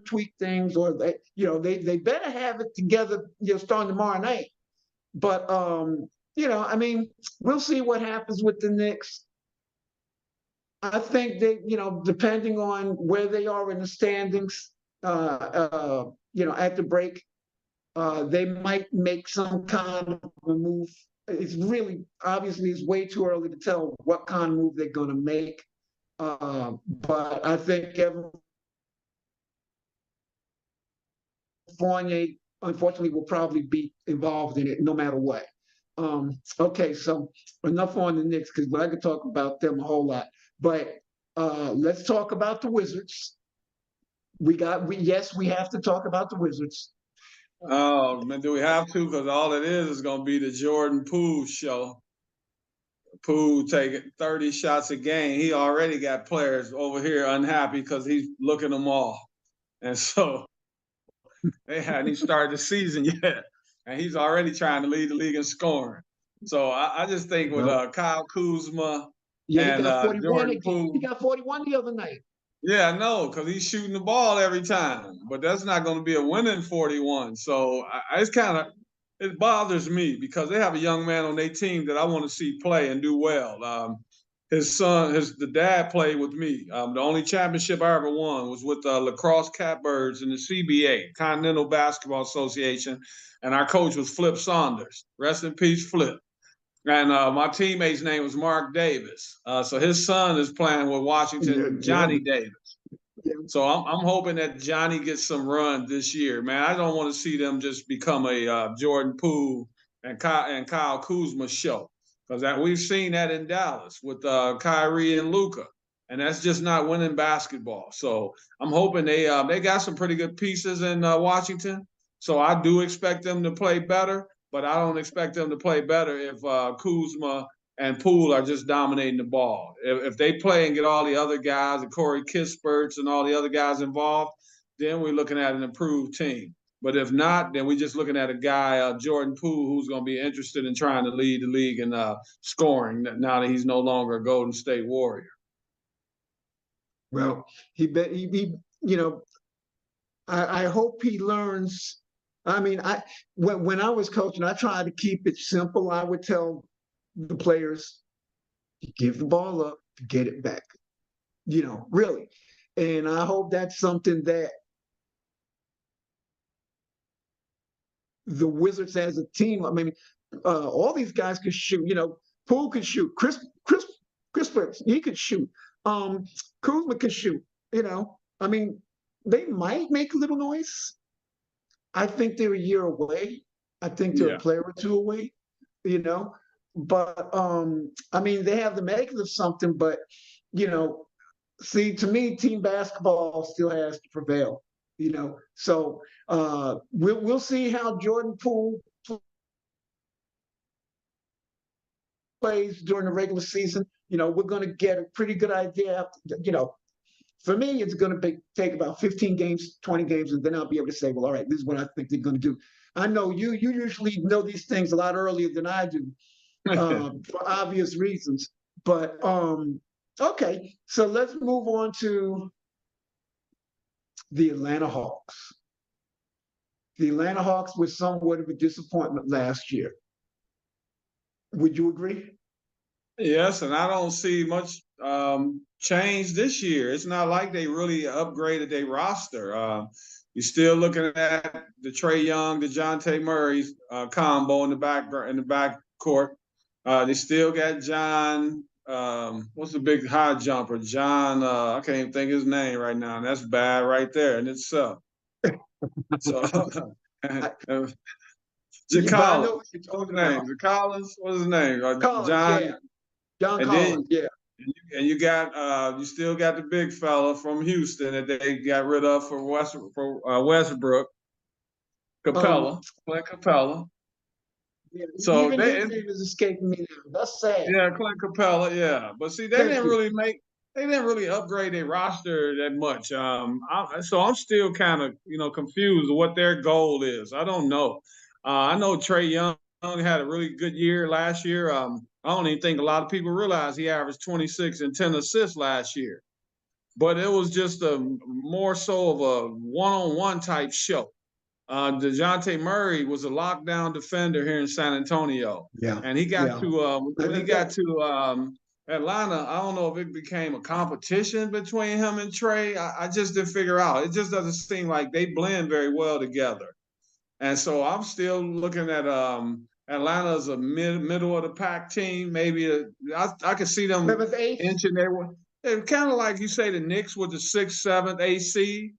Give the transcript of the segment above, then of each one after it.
tweak things, or they better have it together, starting tomorrow night. But I mean, we'll see what happens with the Knicks. I think they, depending on where they are in the standings, at the break, they might make some kind of a move. It's really, obviously, it's way too early to tell what kind of move they're going to make. But I think Fournier, unfortunately, will probably be involved in it no matter what. Okay, so enough on the Knicks, because I could talk about them a whole lot. But let's talk about the Wizards. Yes, we have to talk about the Wizards. Oh, man, do we have to? Because all it is going to be the Jordan Poole show. Poole taking 30 shots a game. He already got players over here unhappy because he's looking them all. And so they hadn't even started the season yet. And he's already trying to lead the league in scoring. So I just think with Kyle Kuzma and Jordan Poole. He got 41 the other night. Yeah, I know, because he's shooting the ball every time. But that's not going to be a winning 41. So it bothers me because they have a young man on their team that I want to see play and do well. The dad played with me. The only championship I ever won was with Lacrosse Catbirds in the CBA, Continental Basketball Association, and our coach was Flip Saunders. Rest in peace, Flip. And my teammate's name was Mark Davis. So his son is playing with Washington, Johnny Davis. Yeah. So I'm hoping that Johnny gets some run this year, man. I don't want to see them just become a Jordan Poole and Kyle Kuzma show, because we've seen that in Dallas with Kyrie and Luka, and that's just not winning basketball. So I'm hoping they got some pretty good pieces in Washington. So I do expect them to play better, but I don't expect them to play better if Kuzma and Poole are just dominating the ball. If they play and get all the other guys, the Corey Kisperts and all the other guys involved, then we're looking at an improved team. But if not, then we're just looking at a guy, Jordan Poole, who's going to be interested in trying to lead the league in scoring now that he's no longer a Golden State Warrior. Well, I hope he learns. I mean, when I was coaching, I tried to keep it simple. I would tell the players, give the ball up, get it back, really. And I hope that's something that the Wizards as a team, I mean, all these guys could shoot, Poole could shoot, Chris he could shoot, Kuzma could shoot, I mean, they might make a little noise. I think they're a year away. I think they're a player or two away, But I mean, they have the makings of something. But see, to me, team basketball still has to prevail. So we'll see how Jordan Poole plays during the regular season. We're going to get a pretty good idea. For me, it's going to take about 15 games, 20 games, and then I'll be able to say, well, all right, this is what I think they're going to do. I know you usually know these things a lot earlier than I do. For obvious reasons. But okay, so let's move on to the Atlanta Hawks. The Atlanta Hawks were somewhat of a disappointment last year. Would you agree? Yes, and I don't see much change this year. It's not like they really upgraded their roster. You're still looking at the Trae Young, the DeJounte Murray's combo in the backcourt. They still got John. What's the big high jumper? John. I can't even think his name right now. And that's bad right there in itself. So, Collins. What's his name? Collins. What's his name? Collins, John. John Collins. And you got you still got the big fella from Houston that they got rid of for Westbrook. Capella, Clint Capella. Yeah, so even his name is escaping me now. That's sad. Yeah, Clint Capella. Yeah, but see, they didn't really upgrade their roster that much. So I'm still kind of confused what their goal is. I don't know. I know Trae Young had a really good year last year. I don't even think a lot of people realize he averaged 26 and 10 assists last year. but it was just a more so of a one-on-one type show. DeJounte Murray was a lockdown defender here in San Antonio, Yeah, and he got yeah. to when he got to Atlanta. I don't know if it became a competition between him and Trey. I just didn't figure out. It just doesn't seem like they blend very well together. And so I'm still looking at Atlanta as a middle of the pack team. Maybe I could see them Seventh, eighth. inching their way. They're kind of like you say the Knicks with the 6th, 7th AC.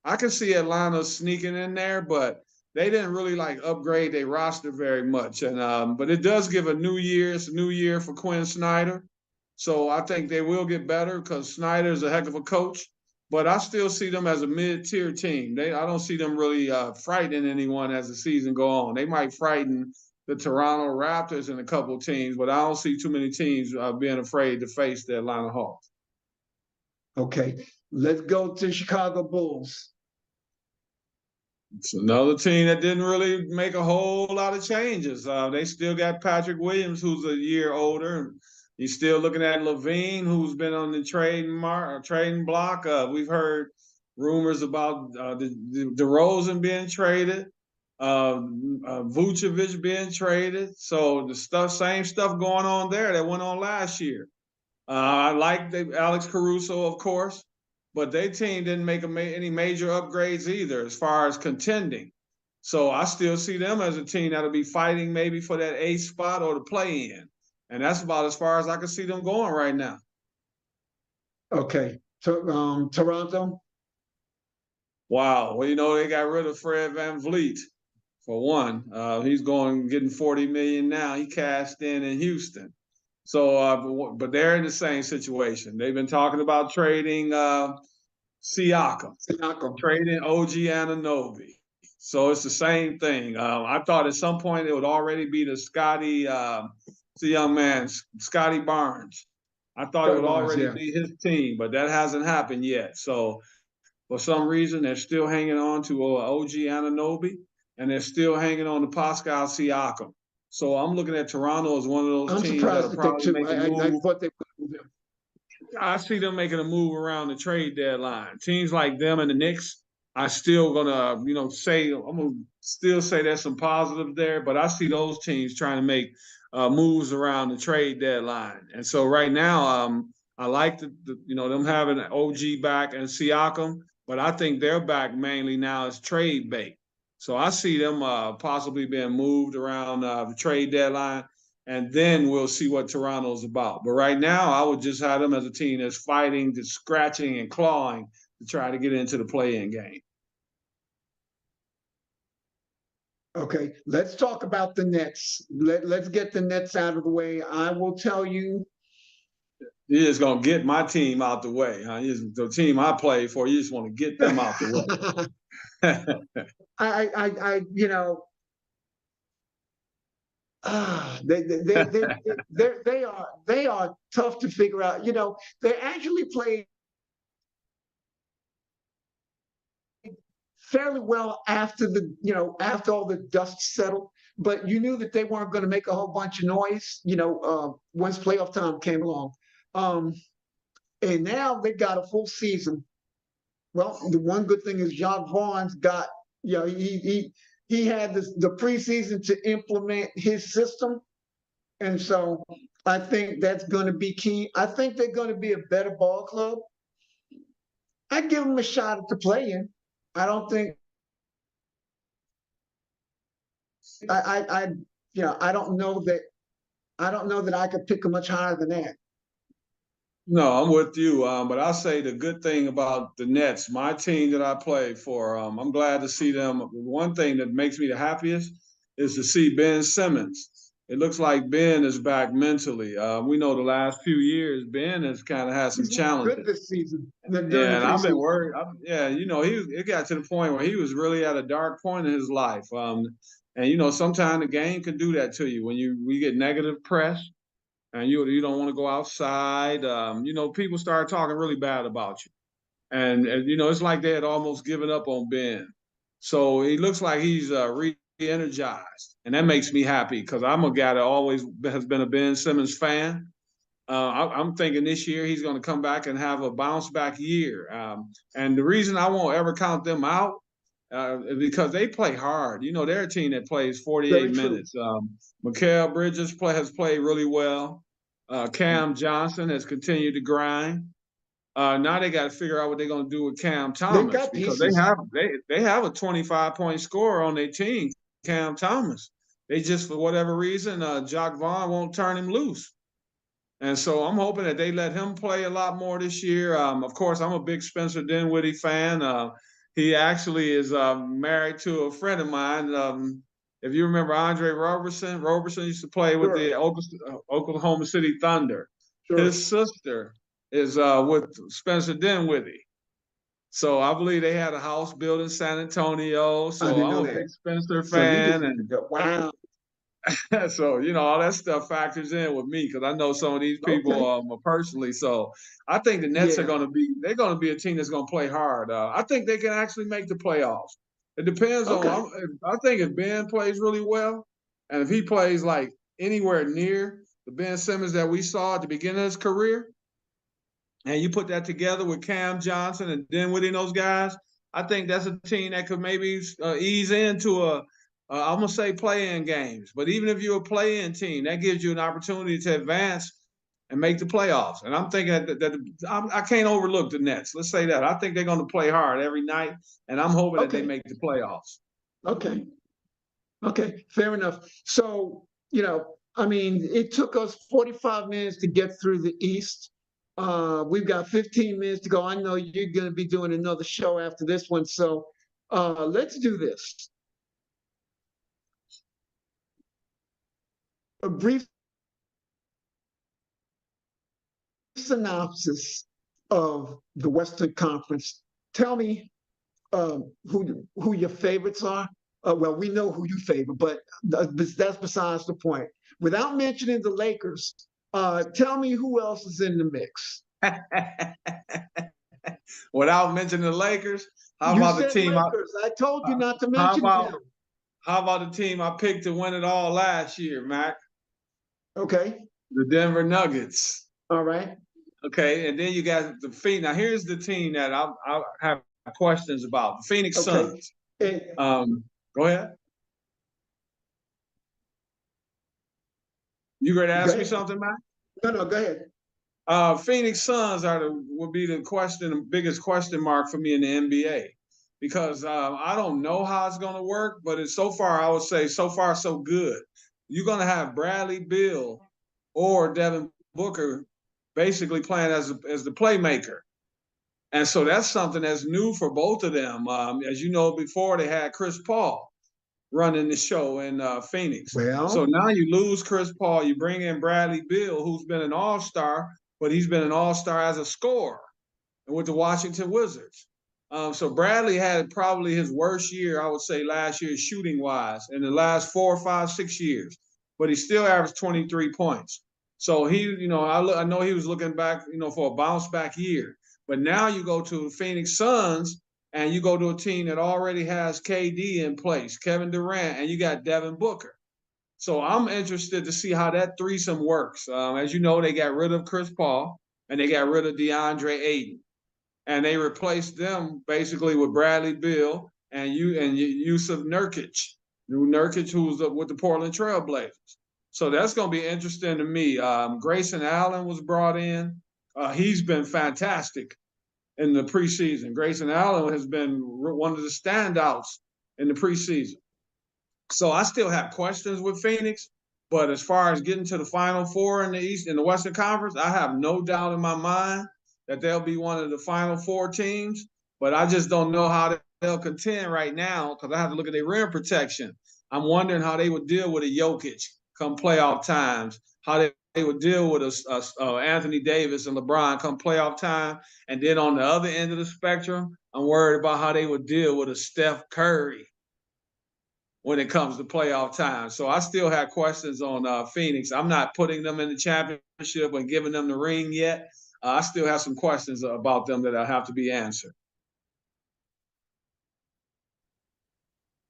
I can see Atlanta sneaking in there, but they didn't really like upgrade their roster very much. And but it does give a new year. It's a new year for Quinn Snyder. So I think they will get better because Snyder is a heck of a coach. But I still see them as a mid-tier team. I don't see them really frightening anyone as the season go on. They might frighten the Toronto Raptors and a couple teams, but I don't see too many teams being afraid to face the Atlanta Hawks. Okay, let's go to Chicago Bulls. It's another team that didn't really make a whole lot of changes. They still got Patrick Williams, who's a year older. You're still looking at Levine, who's been on the trading block. We've heard rumors about the DeRozan being traded, Vucevic being traded. So the same stuff going on there that went on last year. I like Alex Caruso, of course, but their team didn't make any major upgrades either as far as contending. So I still see them as a team that'll be fighting maybe for that 8th spot or the play-in. And that's about as far as I can see them going right now. Okay, Toronto. Wow. Well, they got rid of Fred VanVleet for one. He's getting $40 million now. He cashed in Houston. So, but they're in the same situation. They've been talking about trading Siakam, trading OG Anunoby. So it's the same thing. I thought at some point it would already be the young man, Scotty Barnes. I thought it would already be his team, but that hasn't happened yet. So for some reason, they're still hanging on to OG Anunoby, and they're still hanging on to Pascal Siakam. So I'm looking at Toronto as one of those teams that'll probably make a move. I thought they would move him. I see them making a move around the trade deadline. Teams like them and the Knicks, I still gonna, I'm gonna still say there's some positives there, but I see those teams trying to make moves around the trade deadline. And so right now, I like them having OG back and Siakam, but I think they're back mainly now as trade bait. So I see them possibly being moved around the trade deadline, and then we'll see what Toronto's about. But right now, I would just have them as a team that's fighting, that's scratching and clawing to try to get into the play-in game. Okay, let's talk about the Nets. Let's get the Nets out of the way. I will tell you. You're just going to get my team out the way. Huh? The team I play for, you just want to get them out the way. They are tough to figure out. They actually played fairly well after all the dust settled, but you knew that they weren't going to make a whole bunch of noise, once playoff time came along. And now they got a full season. Well, the one good thing is John Vaughn's got, he had the preseason to implement his system. And so I think that's going to be key. I think they're going to be a better ball club. I give them a shot at the play-in. I don't think I don't know that I could pick them much higher than that. No, I'm with you. But I'll say the good thing about the Nets, my team that I play for, I'm glad to see them. One thing that makes me the happiest is to see Ben Simmons. It looks like Ben is back mentally. We know the last few years, Ben has kind of had some challenges. Good this season. Yeah, and I've been worried. It got to the point where he was really at a dark point in his life. And sometimes the game can do that to you when we get negative press. And you don't want to go outside. People start talking really bad about you. And it's like they had almost given up on Ben. So he looks like he's re-energized. And that makes me happy because I'm a guy that always has been a Ben Simmons fan. I'm thinking this year he's going to come back and have a bounce back year. And the reason I won't ever count them out is because they play hard. You know, they're a team that plays 48 Very true. minutes. Mikal Bridges has played really well. Cam Johnson has continued to grind. Now they got to figure out what they're going to do with Cam They've Thomas got because pieces. they have a 25-point scorer on their team, Cam Thomas. They just, for whatever reason, Jock Vaughn won't turn him loose. And so I'm hoping that they let him play a lot more this year. Of course, I'm a big Spencer Dinwiddie fan. He actually is married to a friend of mine. If you remember Andre Roberson used to play with Sure, the Oklahoma City Thunder. sure. His sister is with Spencer Dinwiddie. So I believe they had a house built in San Antonio. I So didn't I'm know a that. big Spencer So you fan, just and wow. so all that stuff factors in with me because I know some of these Okay. people personally. So I think the Nets are Yeah. going to be a team that's going to play hard. I think they can actually make the playoffs. It depends on. Okay. I think if Ben plays really well, and if he plays like anywhere near the Ben Simmons that we saw at the beginning of his career, and you put that together with Cam Johnson and Dinwiddie and those guys, I think that's a team that could maybe ease into I'm gonna say play-in games. But even if you're a play-in team, that gives you an opportunity to advance and make the playoffs. And I'm thinking I can't overlook the Nets. Let's say that. I think they're going to play hard every night, and I'm hoping that they Okay. make the playoffs. Okay. Okay. Fair enough. So, I mean, it took us 45 minutes to get through the East. We've got 15 minutes to go. I know you're going to be doing another show after this one. So let's do this. A brief synopsis of the Western Conference. Tell me who your favorites are. Well, we know who you favor, but that's besides the point. Without mentioning the Lakers, tell me who else is in the mix. Without mentioning the Lakers, how You about the said team? Lakers. I told you not to How mention about them. how about the team I picked to win it all last year, Mac? Okay. The Denver Nuggets. All right. Okay, and then you got the Phoenix. Now here's the team that I have questions about: the Phoenix Okay. Suns. And, Go ahead. You ready to go ask me ahead. something, Mac? No, go ahead. Phoenix Suns would be the biggest question mark for me in the NBA because I don't know how it's going to work, but so far I would say so far so good. You're going to have Bradley Beal or Devin Booker basically playing as the playmaker, and so that's something that's new for both of them. As you know, before they had Chris Paul running the show in Phoenix. So Well, now you lose Chris Paul, you bring in Bradley Beal, who's been an all-star, but he's been an all-star as a scorer with the Washington Wizards. So Bradley had probably his worst year, I would say, last year shooting-wise in the last 4, 5, 6 years, but he still averaged 23 points. So I know he was looking back, for a bounce-back year. But now you go to the Phoenix Suns, and you go to a team that already has KD in place, Kevin Durant, and you got Devin Booker. So I'm interested to see how that threesome works. As you know, they got rid of Chris Paul and they got rid of DeAndre Ayton, and they replaced them basically with Bradley Beal and Yusuf Nurkic, who's with the Portland Trailblazers. So that's going to be interesting to me. Grayson Allen was brought in. He's been fantastic in the preseason. Grayson Allen has been one of the standouts in the preseason. So I still have questions with Phoenix, but as far as getting to the Final Four in the East, in the Western Conference, I have no doubt in my mind that they'll be one of the Final Four teams. But I just don't know how they'll contend right now because I have to look at their rim protection. I'm wondering how they would deal with a Jokic come playoff times, how they would deal with Anthony Davis and LeBron come playoff time. And then on the other end of the spectrum, I'm worried about how they would deal with a Steph Curry when it comes to playoff time. So I still have questions on Phoenix. I'm not putting them in the championship and giving them the ring yet. I still have some questions about them that have to be answered.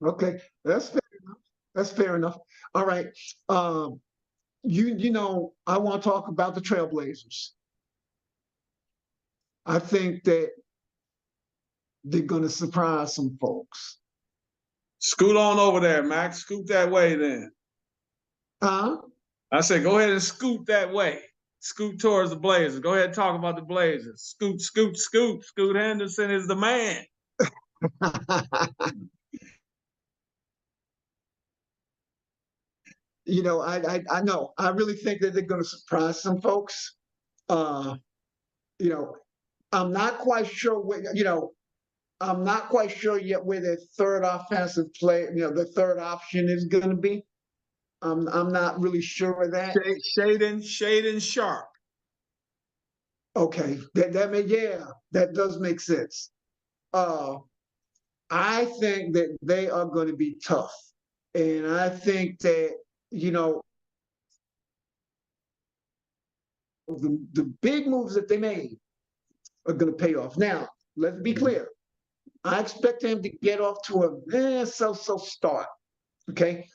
okay. That's fair enough. That's fair enough. All right. I want to talk about the Trailblazers. I think that they're going to surprise some folks. Scoot on over there, Max. Scoot that way then. Huh? I said, go ahead and scoot that way. Scoot towards the Blazers. Go ahead and talk about the Blazers. Scoot, scoot, scoot. Scoot Henderson is the man. I know. I really think that they're going to surprise some folks. Uh, you know, I'm not quite sure I'm not quite sure yet where their third offensive play, the third option is going to be. I'm not really sure of that. Shaden Sharp. Okay, that does make sense. I think that they are going to be tough, and I think that the big moves that they made are going to pay off. Now, let's be clear. I expect him to get off to a so-so start, okay,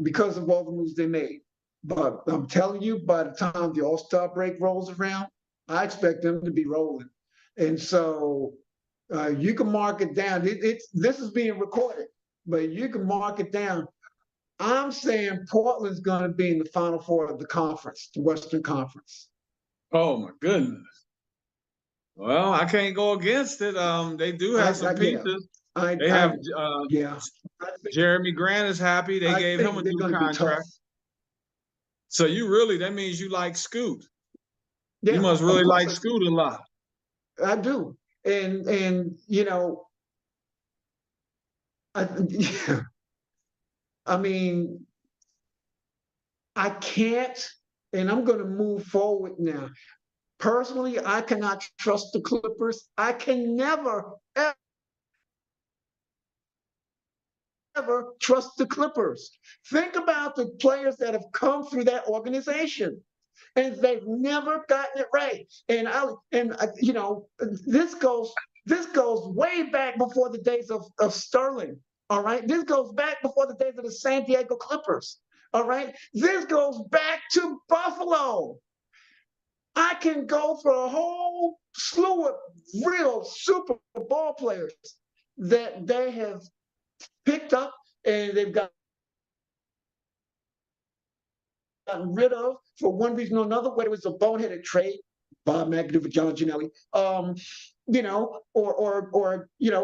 because of all the moves they made. But I'm telling you, by the time the All-Star break rolls around, I expect them to be rolling. And so you can mark it down. This is being recorded, but you can mark it down. I'm saying Portland's going to be in the Final Four of the conference, the Western Conference. Oh my goodness. Well, I can't go against it. They do have some pieces. They have Jeremy Grant is happy. They gave him a new contract. So that means you like Scoot. Yeah, you must really like Scoot a lot. I do. And I mean, I can't, and I'm going to move forward now. Personally, I cannot trust the Clippers. I can never, ever trust the Clippers. Think about the players that have come through that organization, and they've never gotten it right. And this goes way back before the days of Sterling. All right, this goes back before the days of the San Diego Clippers. All right, this goes back to Buffalo. I can go for a whole slew of real super ball players that they have picked up and they've gotten rid of for one reason or another, whether it was a boneheaded trade, Bob McAdoo for John Ginelli, or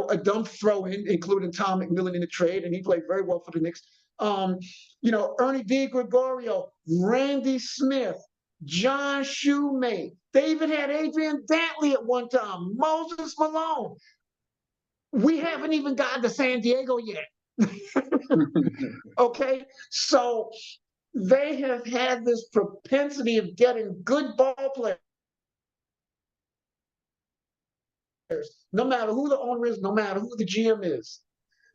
a dumb throw-in, including Tom McMillan in the trade, and he played very well for the Knicks. Ernie DiGregorio, Randy Smith, John Shoemate. They even had Adrian Dantley at one time, Moses Malone. We haven't even gotten to San Diego yet. Okay, so they have had this propensity of getting good ball players, no matter who the owner is, no matter who the GM is.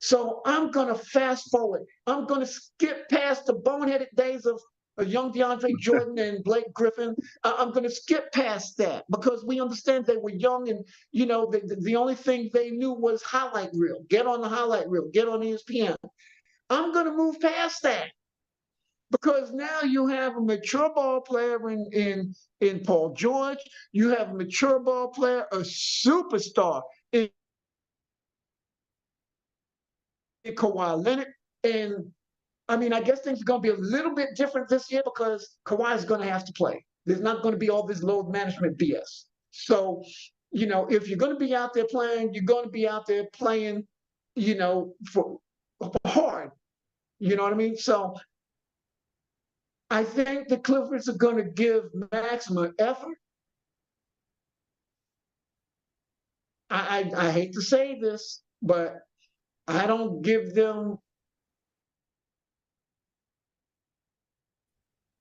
So I'm going to fast forward. I'm going to skip past the boneheaded days of young DeAndre Jordan and Blake Griffin. I'm going to skip past that because we understand they were young and, the only thing they knew was highlight reel. Get on the highlight reel. Get on ESPN. I'm going to move past that because now you have a mature ball player in Paul George. You have a mature ball player, a superstar in Kawhi Leonard. And I mean, I guess things are going to be a little bit different this year because Kawhi is going to have to play. There's not going to be all this load management BS. So, if you're going to be out there playing, you're going to be out there playing, for hard. You know what I mean? So I think the Clippers are going to give maximum effort. I hate to say this, but I don't give them.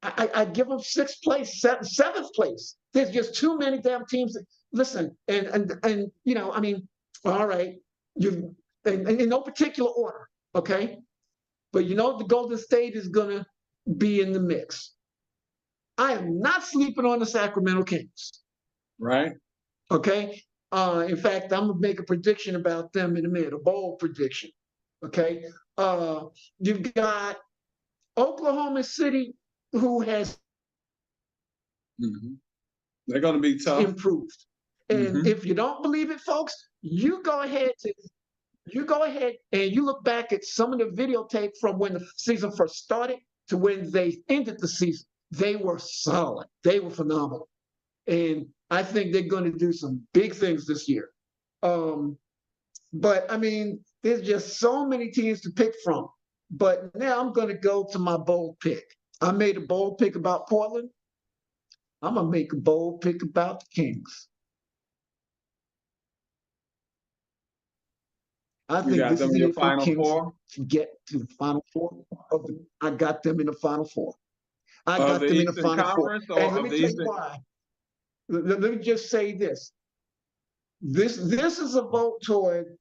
I give them sixth place, seventh place. There's just too many damn teams. Listen, and I mean, all right, you in no particular order, okay? But the Golden State is gonna be in the mix. I am not sleeping on the Sacramento Kings. Right. Okay. In fact, I'm gonna make a prediction about them in a minute, a bold prediction. Okay. You've got Oklahoma City who has They're going to be tough. improved. And if you don't believe it, folks, you go ahead and you look back at some of the videotape from when the season first started to when they ended the season. They were solid. They were phenomenal. And I think they're going to do some big things this year. But I mean, there's just so many teams to pick from. But now I'm going to go to my bold pick. I made a bold pick about Portland. I'm going to make a bold pick about the Kings. I You think got this them is in the your year for the Final Kings Four to get to the Final Four. I got them in the Final Four. I of got the them in the Eastern Final Four. Conference And or let of me the tell you Eastern? why. Let me just say this. This is a vote toward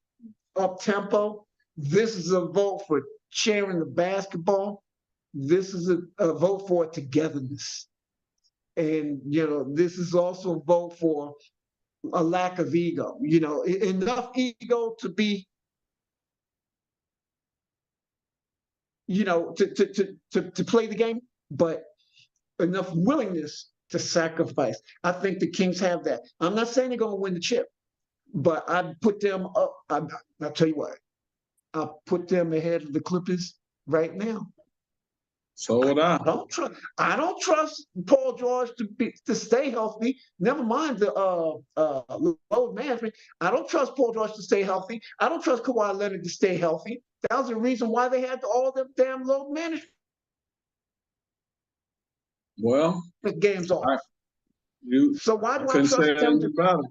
up tempo. This is a vote for sharing the basketball. This is a vote for togetherness. And, this is also a vote for a lack of ego. Enough ego to be, to play the game, but enough willingness to sacrifice. I think the Kings have that. I'm not saying they're going to win the chip, but I put them up. I'll tell you what, I put them ahead of the Clippers right now. So would I. I don't trust Paul George to stay healthy. Never mind the load management. I don't trust Paul George to stay healthy. I don't trust Kawhi Leonard to stay healthy. That was the reason why they had all them damn load management Well, games off. So why I do I couldn't say trust it them any to? better.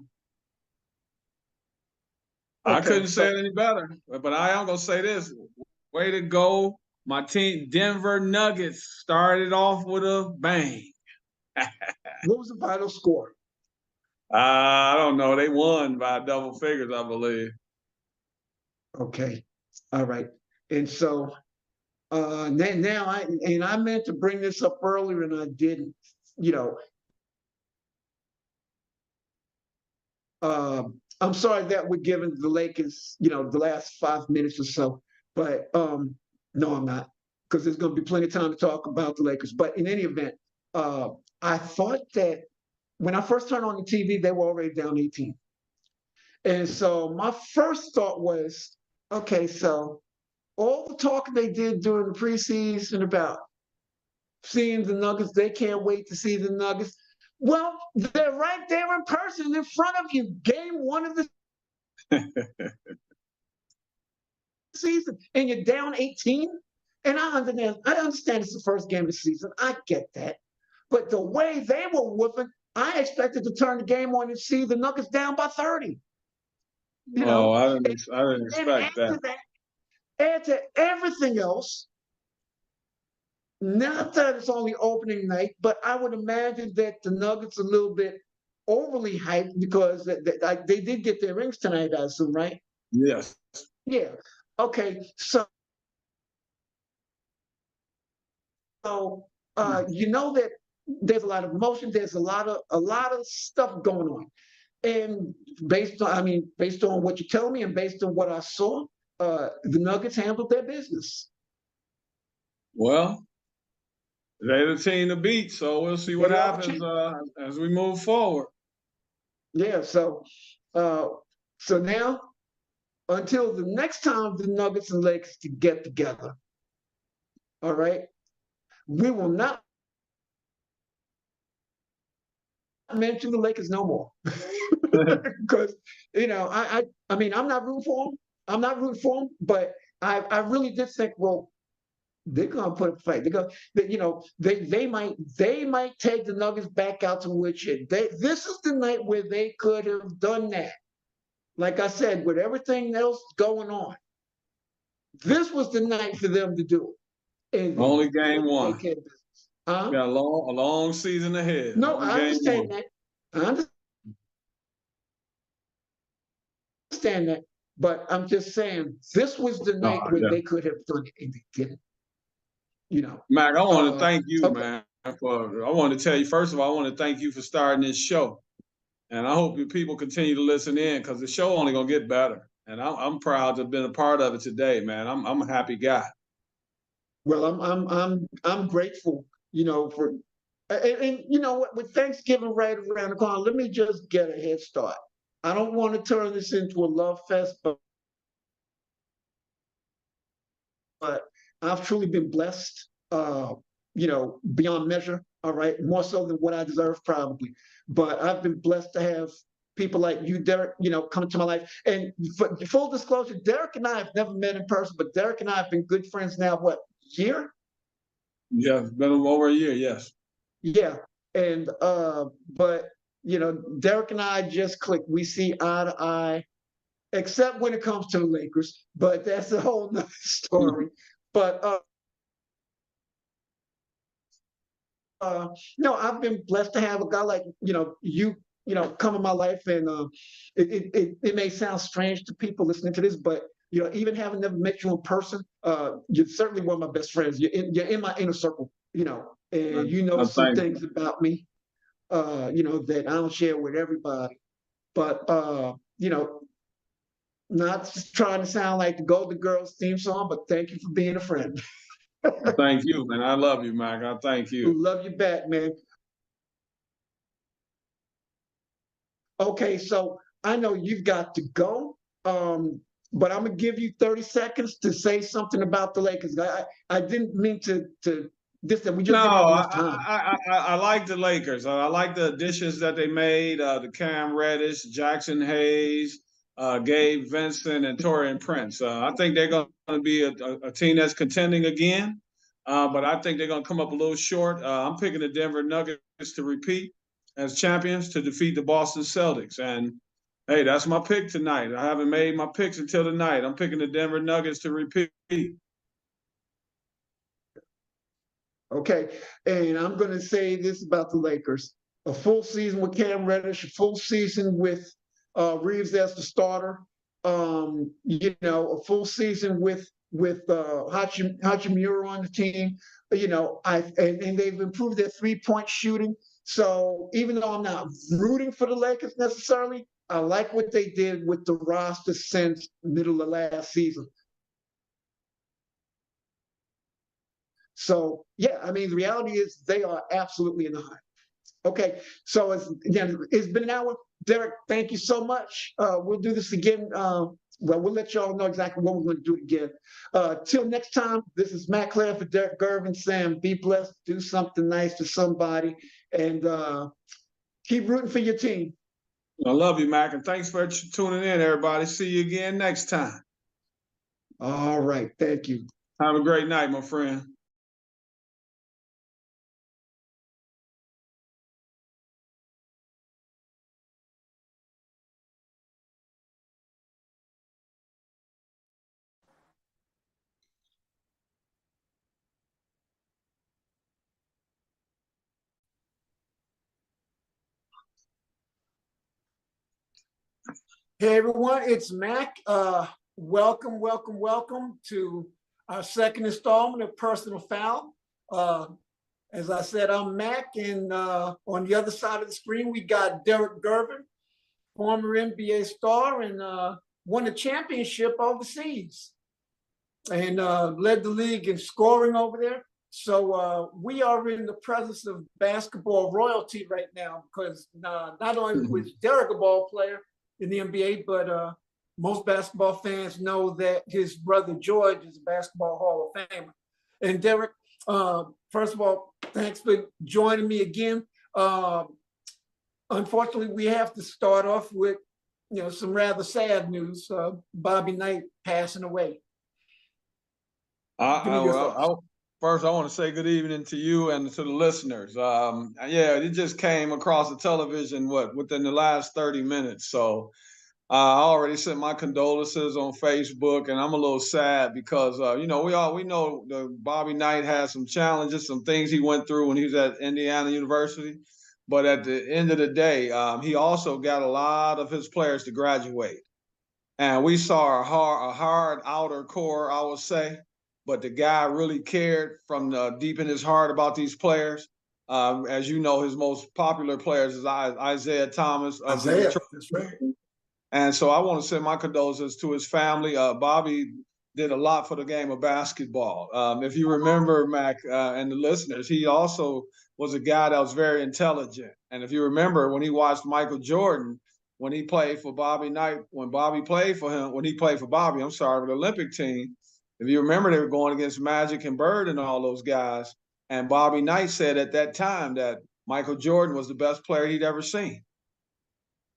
I Okay, couldn't say it any better. But I am gonna say this: way to go, my team, Denver Nuggets, started off with a bang. What was the final score? I don't know. They won by double figures, I believe. Okay, all right. And so now I meant to bring this up earlier and I didn't. You know, I'm sorry that we're giving the Lakers, the last 5 minutes or so, but no, I'm not, because there's going to be plenty of time to talk about the Lakers. But in any event, I thought that when I first turned on the TV, they were already down 18. And so my first thought was, okay, so all the talk they did during the preseason about seeing the Nuggets, they can't wait to see the Nuggets. Well, they're right there in person in front of you. Game one of the season, and you're down 18. And I understand it's the first game of the season. I get that. But the way they were whooping, I expected to turn the game on and see the Nuggets down by 30. Oh, I didn't expect that. Add to everything else, not that it's only opening night, but I would imagine that the Nuggets are a little bit overly hyped because they did get their rings tonight, I assume, right? Yes. Yeah. Okay. So that there's a lot of emotion. There's a lot of stuff going on, and based on what you tell me, and based on what I saw, the Nuggets handled their business. Well, they're the team to beat, so we'll see what happens as we move forward. Yeah. So now, until the next time the Nuggets and Lakers to get together, all right, we will not mention the Lakers no more. Because I'm not rooting for them. I'm not rooting for them, but I really did think, well, they're gonna put up a fight. They might take the Nuggets back out to woodshed. This is the night where they could have done that. Like I said, with everything else going on, this was the night for them to do it. And only game one. Huh? Got a long season ahead. No, only I understand that. I understand that. But I'm just saying, this was the night where they could have done it and they didn't. Mac, I want to thank you, okay. man. I want to tell you, first of all, I want to thank you for starting this show. And I hope you people continue to listen in because the show only gonna get better. And I'm proud to have been a part of it today, man. I'm a happy guy. Well, I'm grateful for and you know what, with Thanksgiving right around the corner, let me just get a head start. I don't want to turn this into a love fest, but I've truly been blessed, beyond measure. All right, more so than what I deserve, probably. But I've been blessed to have people like you, Derek, come into my life. And for full disclosure, Derek and I have never met in person, but Derek and I have been good friends now. What, year? Yeah, it's been over a year. Yes. Yeah. And but Derek and I just click. We see eye to eye, except when it comes to the Lakers. But that's a whole nother story. But no, I've been blessed to have a guy like come in my life, and it may sound strange to people listening to this, but even having never met you in person, you're certainly one of my best friends. You're in my inner circle, and you know some Thank you. things about me, that I don't share with everybody. But not trying to sound like the Golden Girls theme song, but thank you for being a friend. Thank you, man. I love you, Mac. I thank you. Love you back, man. Okay, so I know you've got to go, but I'm gonna give you 30 seconds to say something about the Lakers. I didn't mean to this that we No, just didn't have enough time. I like the Lakers. I like the additions that they made. The Cam Reddish, Jackson Hayes, Gabe Vincent, and Torian Prince. I think they're going to be a team that's contending again, but I think they're going to come up a little short. I'm picking the Denver Nuggets to repeat as champions to defeat the Boston Celtics. And hey, that's my pick tonight. I haven't made my picks until tonight. I'm picking the Denver Nuggets to repeat. Okay, and I'm gonna say this about the Lakers: a full season with Cam Reddish, a full season with Reeves as the starter. A full season with Hachimura on the team. And they've improved their 3-point shooting. So even though I'm not rooting for the Lakers necessarily, I like what they did with the roster since middle of last season. So yeah, I mean, the reality is they are absolutely in the hunt. Okay, so it's been an hour. Derek, thank you so much. We'll do this again. Well, we'll let y'all know exactly what we're going to do again. Till next time, this is Matt Clare for Derek Gervin saying, be blessed, do something nice to somebody, and keep rooting for your team. I love you, Mac, and thanks for tuning in, everybody. See you again next time. All right, thank you. Have a great night, my friend. Hey everyone, it's Mac. Welcome to our second installment of Personal Foul. As I said, I'm Mac, and on the other side of the screen, we got Derek Gervin, former NBA star, and won a championship overseas, and led the league in scoring over there. So we are in the presence of basketball royalty right now, because not only was Derek a ball player in the NBA, but most basketball fans know that his brother George is a basketball Hall of Famer. And Derek, first of all, thanks for joining me again. Unfortunately, we have to start off with some rather sad news. Bobby Knight passing away. First, I want to say good evening to you and to the listeners. Yeah, it just came across the television within the last 30 minutes. So I already sent my condolences on Facebook, and I'm a little sad because we know Bobby Knight had some challenges, some things he went through when he was at Indiana University. But at the end of the day, he also got a lot of his players to graduate, and we saw a hard outer core, I would say. But the guy really cared from deep in his heart about these players. As you know, his most popular players is Isaiah Thomas. Isaiah, that's right. And so I want to send my condolences to his family. Bobby did a lot for the game of basketball. If you remember, Mac, and the listeners, he also was a guy that was very intelligent. And if you remember, when he watched Michael Jordan, when he played for Bobby Knight, when he played for Bobby, I'm sorry, for the Olympic team, if you remember, they were going against Magic and Bird and all those guys. And Bobby Knight said at that time that Michael Jordan was the best player he'd ever seen.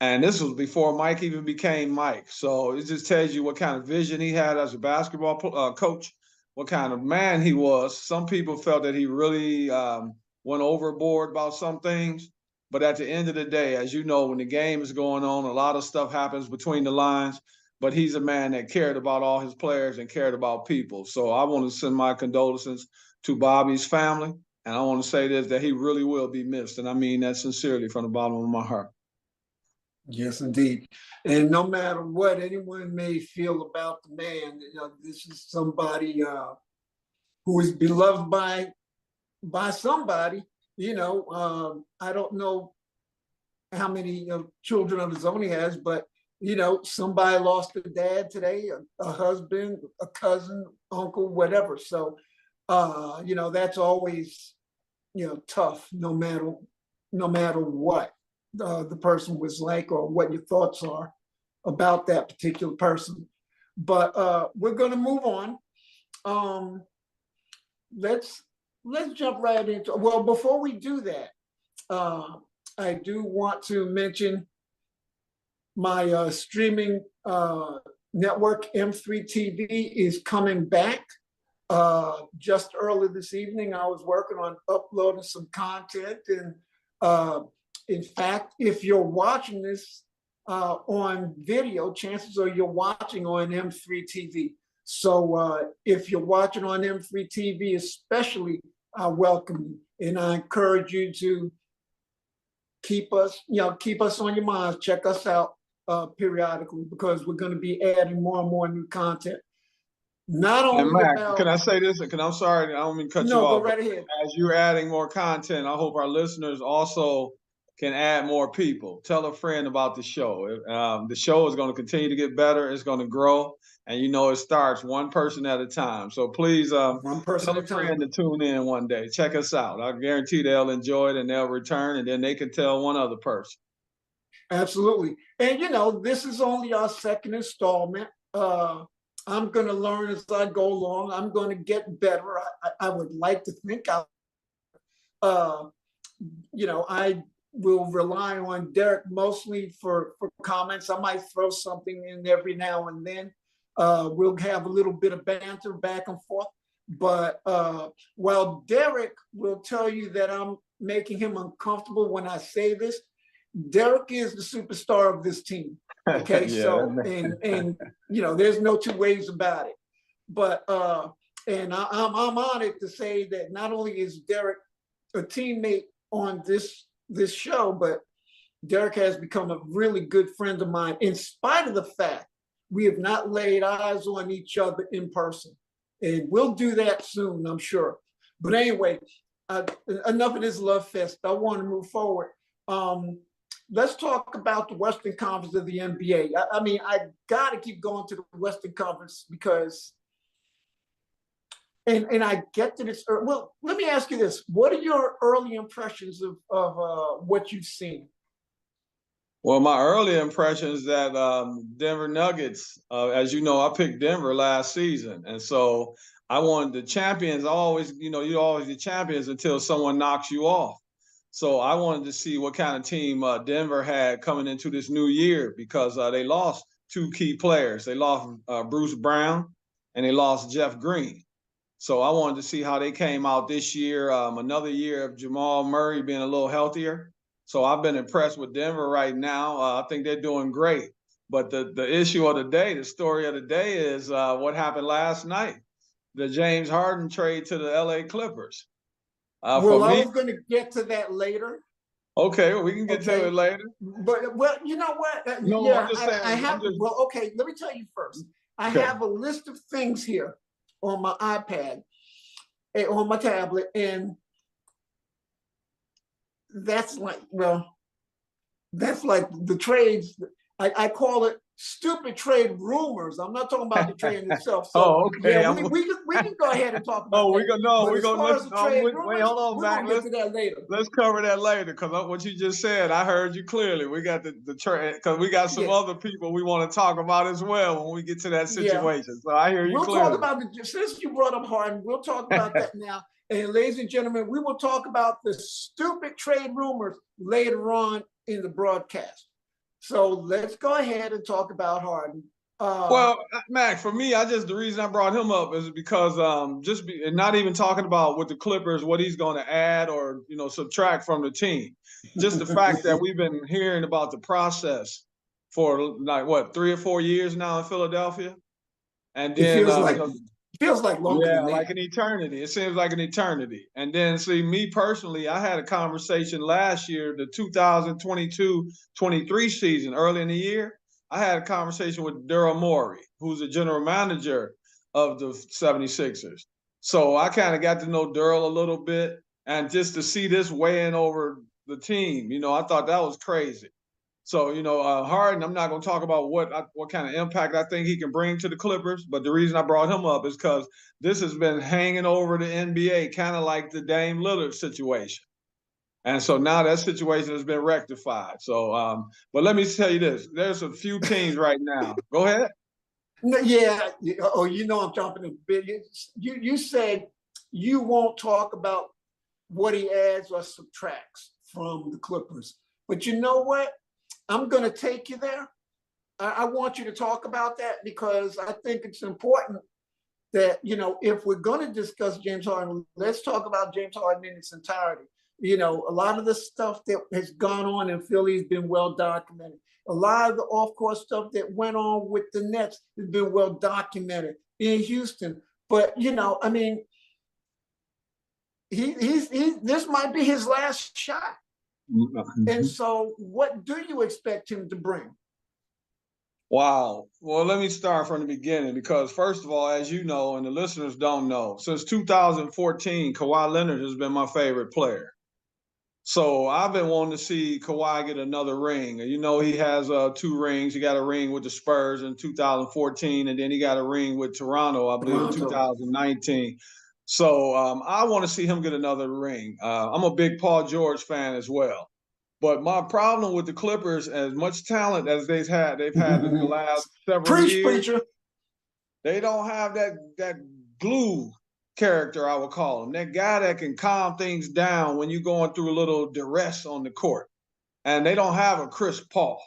And this was before Mike even became Mike. So it just tells you what kind of vision he had as a basketball coach, what kind of man he was. Some people felt that he really went overboard about some things. But at the end of the day, as you know, when the game is going on, a lot of stuff happens between the lines. But he's a man that cared about all his players and cared about people. So I want to send my condolences to Bobby's family. And I want to say this, that he really will be missed. And I mean that sincerely from the bottom of my heart. Yes, indeed. And no matter what anyone may feel about the man, this is somebody who is beloved by somebody. I don't know how many children of his own he has, but somebody lost a dad today, a husband, a cousin, uncle, whatever. So that's always tough, no matter what the person was like or what your thoughts are about that particular person. But we're going to move on. Let's jump right into. Well, before we do that, I do want to mention my streaming network, M3-TV, is coming back. Just early this evening, I was working on uploading some content. And in fact, if you're watching this on video, chances are you're watching on M3-TV. So if you're watching on M3-TV, especially, I welcome you. And I encourage you to keep us on your minds. Check us out periodically, because we're going to be adding more and more new content. Not only and Mac, about, can I say this? I'm sorry, I don't mean to cut you no, off. go right ahead. As you're adding more content, I hope our listeners also can add more people. Tell a friend about the show. The show is going to continue to get better. It's going to grow. And it starts one person at a time. So please One person tell at a a time. friend to tune in one day. Check us out. I guarantee they'll enjoy it and they'll return, and then they can tell one other person. Absolutely. And this is only our second installment. I'm going to learn as I go along. I'm going to get better. I would like to think I will rely on Derek mostly for comments. I might throw something in every now and then. We'll have a little bit of banter back and forth. But while Derek will tell you that I'm making him uncomfortable when I say this, Derek is the superstar of this team. Okay, Yeah. so and there's no two ways about it. But and I'm honored to say that not only is Derek a teammate on this show, but Derek has become a really good friend of mine, in spite of the fact we have not laid eyes on each other in person. And we'll do that soon, I'm sure. But anyway, enough of this love fest. I want to move forward. Let's talk about the Western Conference of the NBA. I mean, I got to keep going to the Western Conference because, and I get that it's, well, let me ask you this. What are your early impressions of what you've seen? Well, my early impressions that Denver Nuggets, as you know, I picked Denver last season. And so I wanted the champions always, you're always the champions until someone knocks you off. So I wanted to see what kind of team Denver had coming into this new year, because they lost two key players. They lost Bruce Brown and they lost Jeff Green. So I wanted to see how they came out this year, another year of Jamal Murray being a little healthier. So I've been impressed with Denver right now. I think they're doing great. But the issue of the day, the story of the day is what happened last night, the James Harden trade to the LA Clippers. Well, I was going to get to that later. Okay, well, we can get to it later. But, well, you know what? No, yeah, I'm just saying. Well, okay, let me tell you first. I have a list of things here on my iPad, on my tablet, and that's like the trades. I call it stupid trade rumors. I'm not talking about the trade itself. So Oh, okay. yeah, we can go ahead and talk about Oh, that. we're As gonna far as the trade wait, rumors, hold on, we're Mac. gonna get to that later. Let's cover that later because what you just said, I heard you clearly. We got the trade because we got some Yeah, other people we want to talk about as well when we get to that yeah. situation. So I hear you We'll talk clearly. about since you brought up Harden, we'll talk about that now. And ladies and gentlemen, we will talk about the stupid trade rumors later on in the broadcast. So let's go ahead and talk about Harden. Well, Mac, for me, the reason I brought him up is because and not even talking about with the Clippers what he's going to add or subtract from the team, just the fact that we've been hearing about the process for like what 3 or 4 years now in Philadelphia, and It then feels like longer yeah, than that. like an eternity. It seems like an eternity. And then see me personally, I had a conversation last year, the 2022-23 season, early in the year. I had a conversation with Daryl Morey, who's the general manager of the 76ers. So I kind of got to know Daryl a little bit, and just to see this weighing over the team, I thought that was crazy. So, Harden, I'm not going to talk about what kind of impact I think he can bring to the Clippers, but the reason I brought him up is because this has been hanging over the NBA, kind of like the Dame Lillard situation. And so now that situation has been rectified. So, but let me tell you this: there's a few teams right now. Go ahead. Yeah. Oh, I'm jumping in bit. You said you won't talk about what he adds or subtracts from the Clippers, but you know what? I'm going to take you there. I want you to talk about that because I think it's important that, if we're going to discuss James Harden, let's talk about James Harden in its entirety. A lot of the stuff that has gone on in Philly has been well documented. A lot of the off-court stuff that went on with the Nets has been well documented in Houston. But, this might be his last shot. And so what do you expect him to bring? Wow. Well, let me start from the beginning because, first of all, as you know, and the listeners don't know, since 2014, Kawhi Leonard has been my favorite player. So I've been wanting to see Kawhi get another ring. He has 2 rings. He got a ring with the Spurs in 2014, and then he got a ring with Toronto, I believe, in 2019. So I want to see him get another ring. I'm a big Paul George fan as well. But my problem with the Clippers, as much talent as they've had in the last several years, preacher. They don't have that glue character, I would call him. That guy that can calm things down when you're going through a little duress on the court. And they don't have a Chris Paul.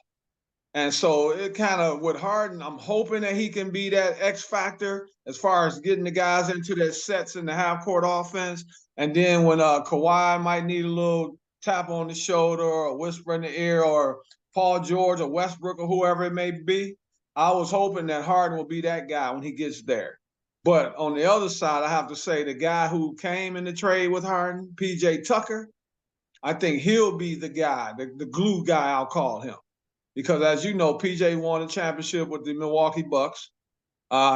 And so it kind of with Harden, I'm hoping that he can be that X factor as far as getting the guys into their sets in the half court offense. And then when Kawhi might need a little tap on the shoulder or a whisper in the ear, or Paul George or Westbrook or whoever it may be, I was hoping that Harden will be that guy when he gets there. But on the other side, I have to say the guy who came in the trade with Harden, PJ Tucker, I think he'll be the guy, the glue guy, I'll call him. Because as you know, PJ won a championship with the Milwaukee Bucks.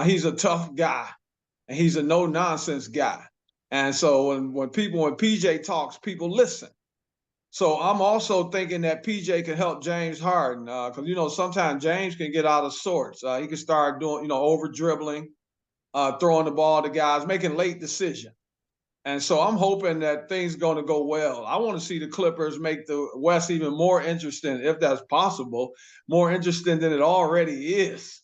He's a tough guy, and he's a no-nonsense guy. And so when PJ talks, people listen. So I'm also thinking that PJ can help James Harden because, sometimes James can get out of sorts. He can start doing, over dribbling, throwing the ball to guys, making late decisions. And so I'm hoping that things going to go well. I want to see the Clippers make the West even more interesting, if that's possible, more interesting than it already is.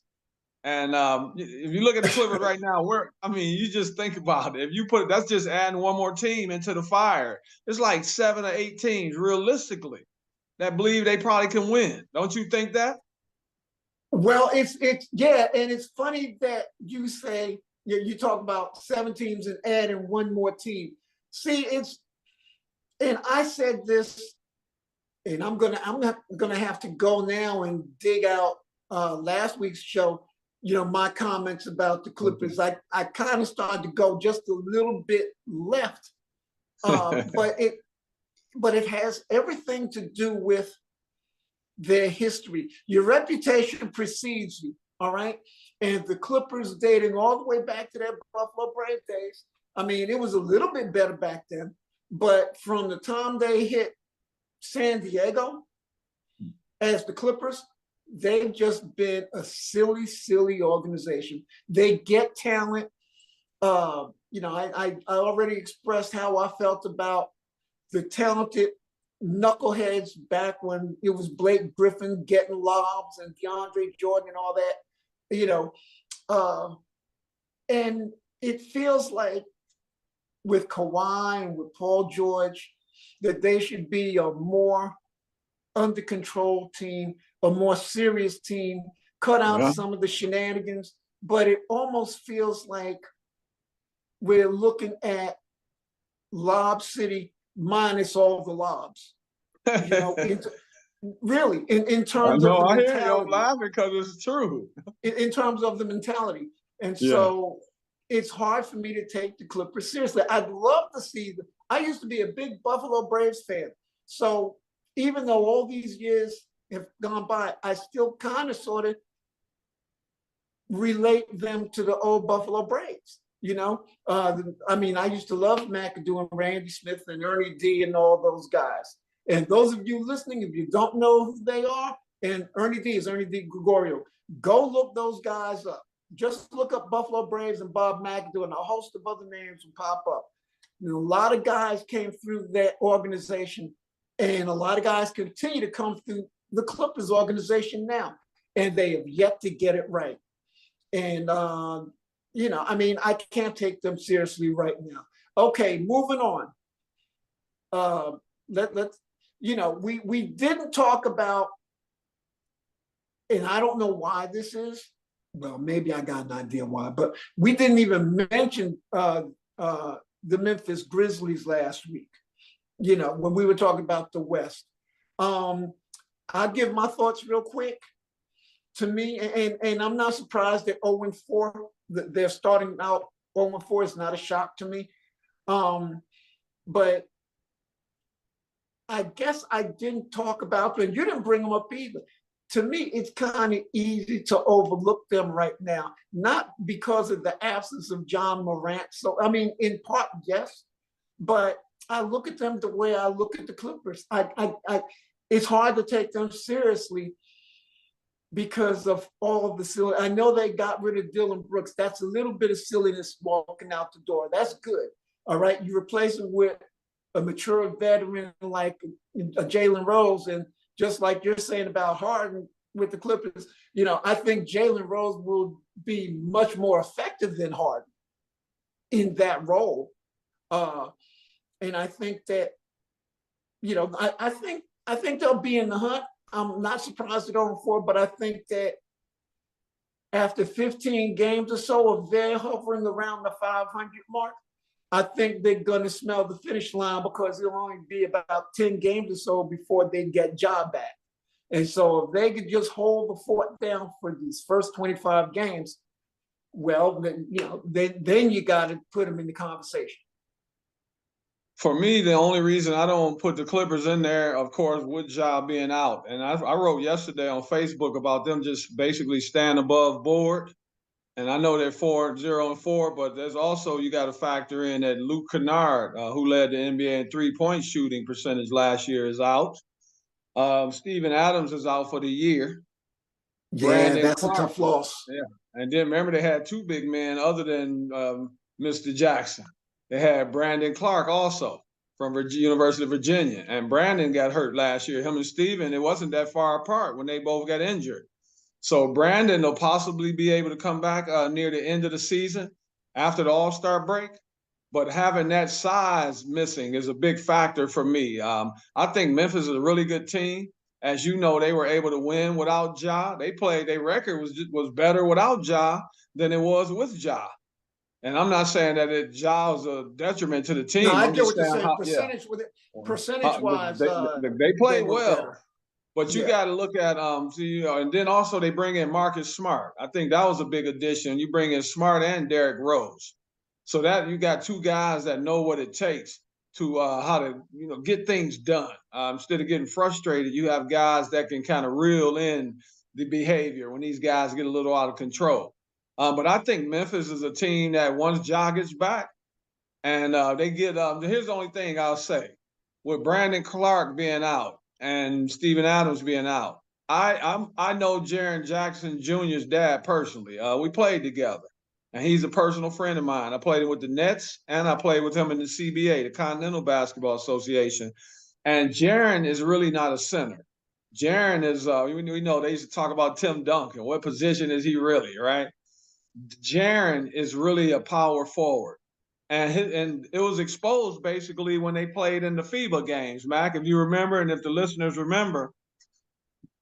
And if you look at the Clippers right now, you just think about it. If you that's just adding one more team into the fire. It's like 7 or 8 teams, realistically, that believe they probably can win. Don't you think that? Well, it's yeah, and it's funny that you say you talk about 7 teams and adding one more team. See, and I said this, and I'm not gonna have to go now and dig out last week's show. My comments about the Clippers. I kind of started to go just a little bit left, but it has everything to do with their history. Your reputation precedes you, all right? And the Clippers dating all the way back to their Buffalo Brave days. It was a little bit better back then, but from the time they hit San Diego as the Clippers, they've just been a silly, silly organization. They get talent. I already expressed how I felt about the talented knuckleheads back when it was Blake Griffin getting lobs and DeAndre Jordan and all that, and it feels like with Kawhi and with Paul George that they should be a more under control team, a more serious team, cut out some of the shenanigans. But it almost feels like we're looking at Lob City minus all the lobs. Really, in terms of the I mentality. hear you. I'm laughing because it's true. In terms of the mentality. And so it's hard for me to take the Clippers seriously. I'd love to see them. I used to be a big Buffalo Braves fan. So even though all these years have gone by, I still kind of sort of relate them to the old Buffalo Braves. I used to love McAdoo and Randy Smith and Ernie D and all those guys. And those of you listening, if you don't know who they are, and Ernie D is Ernie D Gregorio, go look those guys up. Just look up Buffalo Braves and Bob McAdoo, and a host of other names will pop up. A lot of guys came through that organization, and a lot of guys continue to come through the Clippers organization now, and they have yet to get it right. And, I can't take them seriously right now. Okay, moving on. We didn't talk about, and I don't know why this is. Well, maybe I got an idea why, but we didn't even mention the Memphis Grizzlies last week, when we were talking about the West. I'll give my thoughts real quick. To me, and I'm not surprised that 0-4, they're starting out 0-4 is not a shock to me. But I guess I didn't talk about them, and you didn't bring them up either. To me, it's kind of easy to overlook them right now, not because of the absence of John Morant. So, in part, yes, but I look at them the way I look at the Clippers. It's hard to take them seriously because of all of the silly. I know they got rid of Dylan Brooks. That's a little bit of silliness walking out the door. That's good. All right. You replace him with a mature veteran like a Jalen Rose. And just like you're saying about Harden with the Clippers, I think Jalen Rose will be much more effective than Harden in that role. And I think that, I think they'll be in the hunt. I'm not surprised at 0-4, but I think that after 15 games or so, if they're hovering around the 500 mark, I think they're going to smell the finish line because it'll only be about 10 games or so before they get Ja back. And so if they could just hold the fort down for these first 25 games, well, then you got to put them in the conversation. For me, the only reason I don't put the Clippers in there, of course, with Ja being out. And I wrote yesterday on Facebook about them just basically staying above board. And I know they're 4-0-4, but there's also, you got to factor in that Luke Kennard, who led the NBA in three-point shooting percentage last year, is out. Steven Adams is out for the year. Yeah, Brandon that's Clark, a tough loss. Yeah. And then remember, they had two big men other than Mr. Jackson. They had Brandon Clark also from University of Virginia. And Brandon got hurt last year. Him and Steven, it wasn't that far apart when they both got injured. So Brandon will possibly be able to come back near the end of the season after the All-Star break. But having that size missing is a big factor for me. I think Memphis is a really good team. As you know, they were able to win without Ja. Their record was better without Ja than it was with Ja. And I'm not saying that Ja was a detriment to the team. No, I I'm get just what you're saying. saying. Percentage-wise, they played well. Better. But you got to look at and then also they bring in Marcus Smart. I think that was a big addition. You bring in Smart and Derrick Rose, so that you got two guys that know what it takes to how to get things done. Instead of getting frustrated, you have guys that can kind of reel in the behavior when these guys get a little out of control. But I think Memphis is a team that once Ja gets back, and they get here's the only thing I'll say with Brandon Clark being out and Steven Adams being out, I know Jaren Jackson Jr.'s dad personally. We played together, and he's a personal friend of mine. I played with the Nets, and I played with him in the CBA, the Continental Basketball Association. And Jaren is really not a center. Jaren is, we know they used to talk about Tim Duncan. What position is he really, right? Jaren is really a power forward. And it was exposed basically when they played in the FIBA games, Mac, if you remember, and if the listeners remember,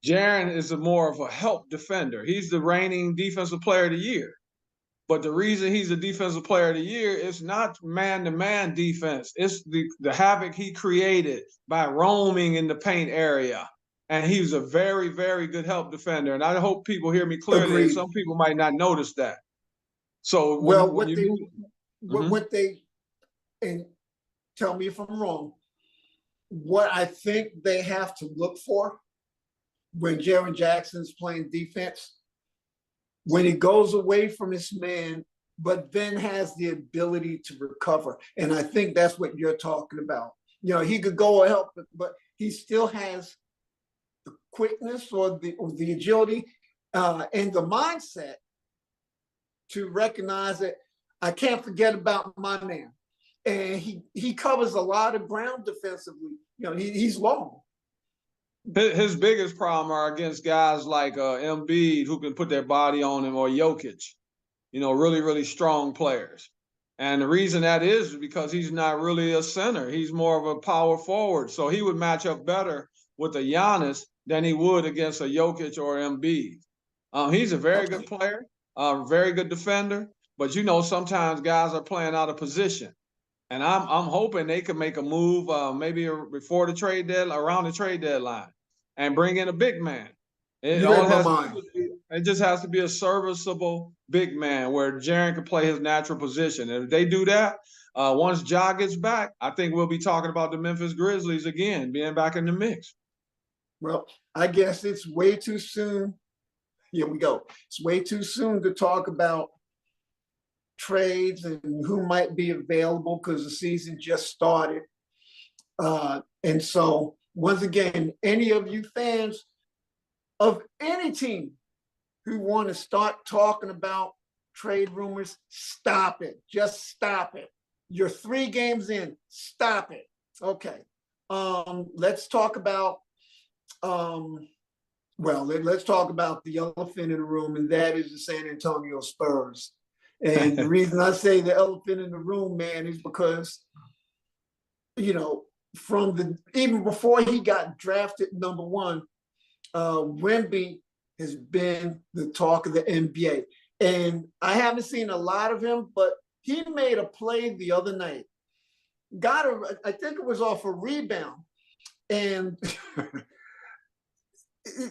Jaren is more of a help defender. He's the reigning defensive player of the year. But the reason he's a defensive player of the year is not man-to-man defense. It's the havoc he created by roaming in the paint area. And he's a very, very good help defender. And I hope people hear me clearly. And Agreed. some people might not notice that. So Well, Mhm. what they, and tell me if I'm wrong, what I think they have to look for when Jaren Jackson's playing defense, when he goes away from his man, but then has the ability to recover. And I think that's what you're talking about. You know, he could go and help, but he still has the quickness or the agility and the mindset to recognize that I can't forget about my man. And he covers a lot of ground defensively. You know, he's long. His biggest problem are against guys like Embiid, who can put their body on him, or Jokic, really, really strong players. And the reason that is because he's not really a center. He's more of a power forward. So he would match up better with a Giannis than he would against a Jokic or Embiid. He's a very good player, very good defender. But, sometimes guys are playing out of position. And I'm hoping they can make a move maybe before the trade deadline, around the trade deadline, and bring in a big man. It just has to be a serviceable big man where Jaren can play his natural position. And if they do that, once Ja gets back, I think we'll be talking about the Memphis Grizzlies again, being back in the mix. Well, I guess it's way too soon. Here we go. It's way too soon to talk about trades and who might be available because the season just started. And so, once again, any of you fans of any team who want to start talking about trade rumors, stop it. Just stop it. You're 3 games in. Stop it. Okay. Let's talk about let's talk about the elephant in the room, and that is the San Antonio Spurs. And the reason I say the elephant in the room, man, is because, even before he got drafted number 1, Wemby has been the talk of the NBA. And I haven't seen a lot of him, but he made a play the other night. I think it was off a rebound. And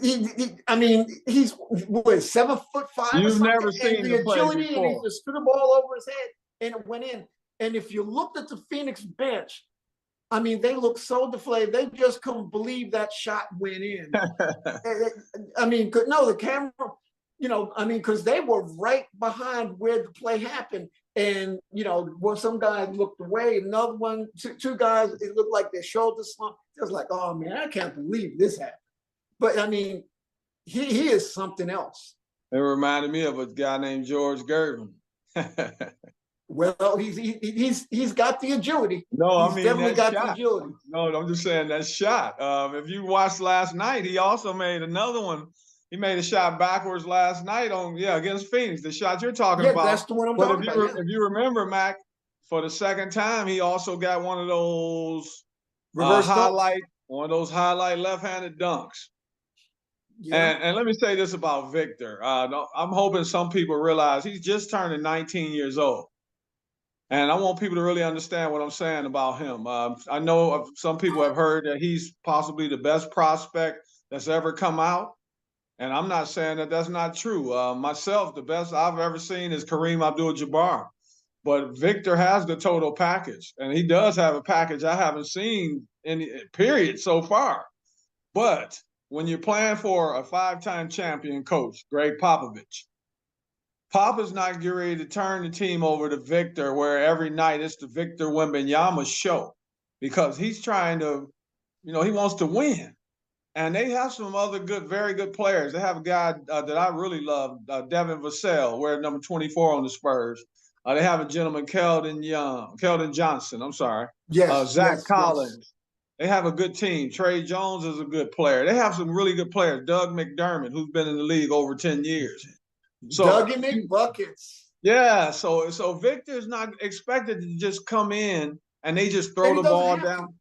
he's 7'5". You've never seen the agility, and he just threw the ball over his head and it went in. And if you looked at the Phoenix bench, they looked so deflated. They just couldn't believe that shot went in. The camera, because they were right behind where the play happened. And, when some guys looked away, another one, two guys, it looked like their shoulders slumped. It was like, oh man, I can't believe this happened. But he is something else. It reminded me of a guy named George Gervin. Well, he's got the agility. No, he's definitely got the agility. No, I'm just saying that shot. If you watched last night, he also made another one. He made a shot backwards last night against Phoenix. The shot you're talking about. Yeah, that's the one I'm talking about. If you remember, Mac, for the second time, he also got one of those highlight left-handed dunks. Yeah. And let me say this about Victor. I'm hoping some people realize he's just turning 19 years old. And I want people to really understand what I'm saying about him. I know some people have heard that he's possibly the best prospect that's ever come out. And I'm not saying that that's not true. Myself, the best I've ever seen is Kareem Abdul-Jabbar. But Victor has the total package. And he does have a package I haven't seen period so far. But when you're playing for a 5-time champion coach, Greg Popovich, Papa's not getting ready to turn the team over to Victor, where every night it's the Victor Wembanyama show, because he's trying to, he wants to win. And they have some other good, very good players. They have a guy that I really love, Devin Vassell, wearing number 24 on the Spurs. They have a gentleman, Keldon Johnson, I'm sorry. Yes, Zach yes, Collins. yes. They have a good team. Trey Jones is a good player. They have some really good players. Doug McDermott, who's been in the league over 10 years. So Dougie McBuckets. yeah, so Victor's not expected to just come in and they just throw the ball down.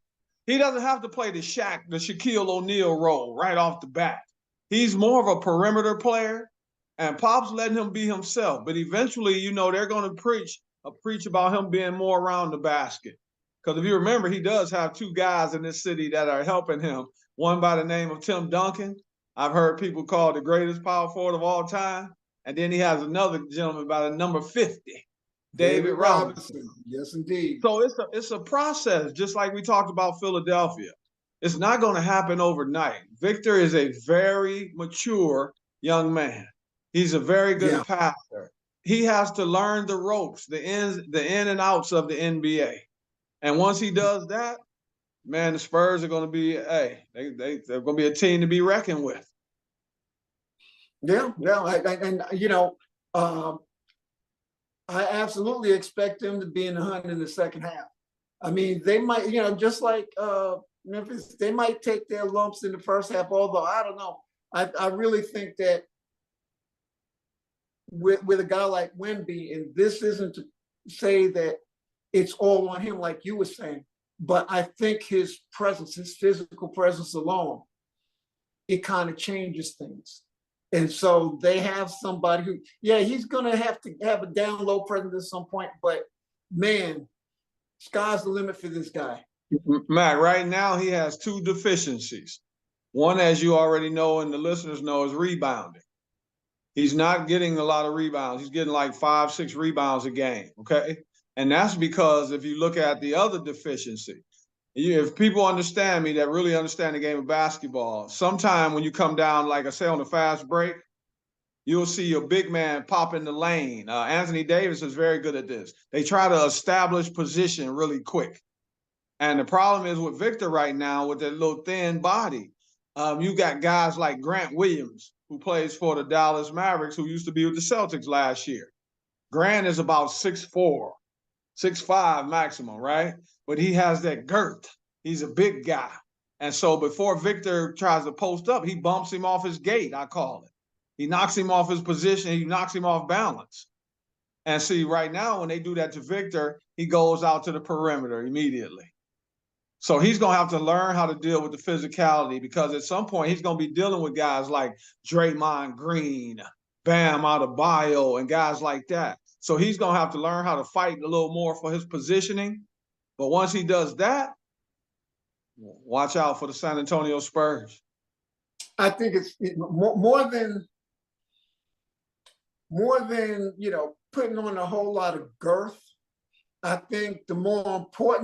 He doesn't have to play the Shaquille O'Neal role right off the bat. He's more of a perimeter player, and Pop's letting him be himself. But eventually, you know, they're going to preach about him being more around the basket. Because if you remember, he does have two guys in this city that are helping him. One by the name of Tim Duncan. I've heard people call the greatest power forward of all time. And then he has another gentleman by the number 50, David Robinson. Yes, indeed. So it's a process, just like we talked about Philadelphia. It's not going to happen overnight. Victor is a very mature young man. He's a very good passer. He has to learn the ropes, the in and outs of the NBA. And once he does that, man, the Spurs are going to be, they're going to be a team to be reckoned with. Yeah, and you know, I absolutely expect them to be in the hunt in the second half. I mean, they might, you know, just like Memphis, they might take their lumps in the first half, although I don't know. I really think that with a guy like Wemby, and this isn't to say that it's all on him like you were saying, but I think his presence, his physical presence alone, it kind of changes things. And so they have somebody who, he's going to have a down low presence at some point, but man, sky's the limit for this guy. Matt, right now he has two deficiencies. One, as you already know and the listeners know, is rebounding. He's not getting a lot of rebounds. He's getting like 5-6 rebounds a game, okay? And that's because if you look at the other deficiency, if people understand me that really understand the game of basketball, sometime when you come down, like I say, on a fast break, you'll see your big man pop in the lane. Anthony Davis is very good at this. They try to establish position really quick. And the problem is with Victor right now, with that little thin body, you got guys like Grant Williams, who plays for the Dallas Mavericks, who used to be with the Celtics last year. Grant is about 6'4", 6'5" maximum, right? But he has that girth. He's a big guy. And so before Victor tries to post up, he bumps him off his gait, I call it. He knocks him off his position. He knocks him off balance. And see, right now, when they do that to Victor, he goes out to the perimeter immediately. So he's going to have to learn how to deal with the physicality, because at some point he's going to be dealing with guys like Draymond Green, Bam Adebayo, and guys like that. So he's going to have to learn how to fight a little more for his positioning. But once he does that, watch out for the San Antonio Spurs. I think it's more than you know, putting on a whole lot of girth. I think the more important